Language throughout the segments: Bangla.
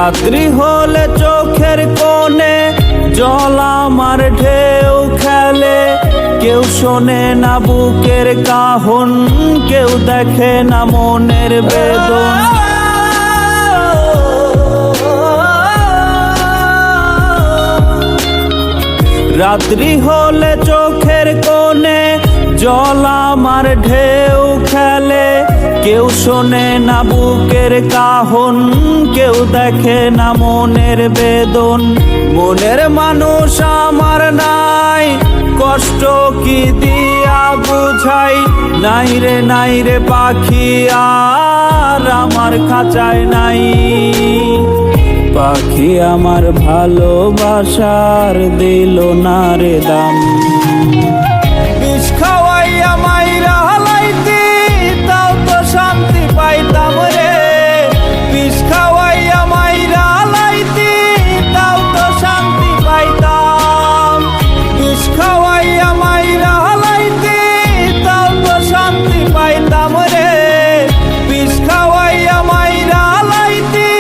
রাত্রি হলে চোখের কোণে জল আমার ঢেউ খেলে, কেউ শোনে না বুকের কাহন, কেউ দেখে না মনের বেদন। রাত্রি হলে চোখের কোণে জল আমার ঢেউ খেলে, কেউ শোনে না বুকের কাহন, কেউ দেখে না মনের বেদন। মনের মানুষ আমার নাই, কষ্ট কি দিয়া বুঝাই, নাই রে পাখি আর আমার খাঁচায় নাই। পাখি আমার ভালোবাসার দিল না রে দাম। বিষ খাওয়াইয়া মাইরা হালাইতি তাও তো শান্তি পাইতাম রে, বিষ খাওয়াইয়া মাইরা হালাইতি তাও তো শান্তি পাইতাম, বিষ খাওয়াইয়া মাইরা হালাইতি তাও তো শান্তি পাইতাম রে, বিষ খাওয়াইয়া মাইরা হালাইতি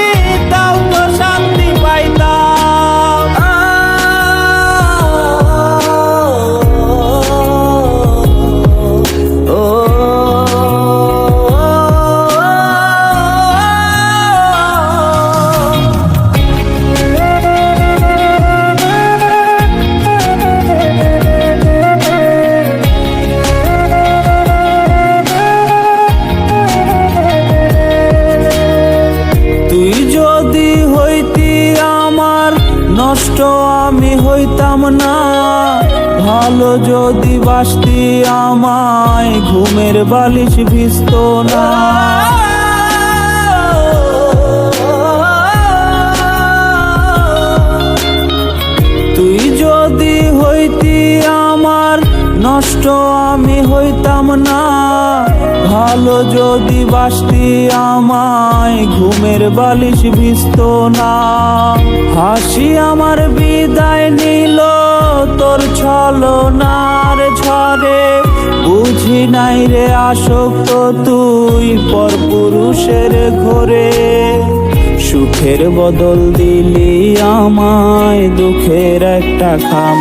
তাও তো শান্তি পাইতাম। তুই যদি হইতি আমার নষ্ট আমি হইতাম না, ভালো যদি বাসতি আমায় ঘুমের বালিশ ভিজত না। তুই যদি হইতি আমার নষ্ট আমি হইতাম না, ভালো যদি বাসতি আমায় ঘুমের বালিশ ভিজত না। হাসি আমার বিদায় নিল তোর ছলনার ঝড়ে, বুঝি নাই রে আসক্ত তুই পরপুরুষের ঘরে। সুখের বদল দিলি আমায় দুঃখের একটা খাম।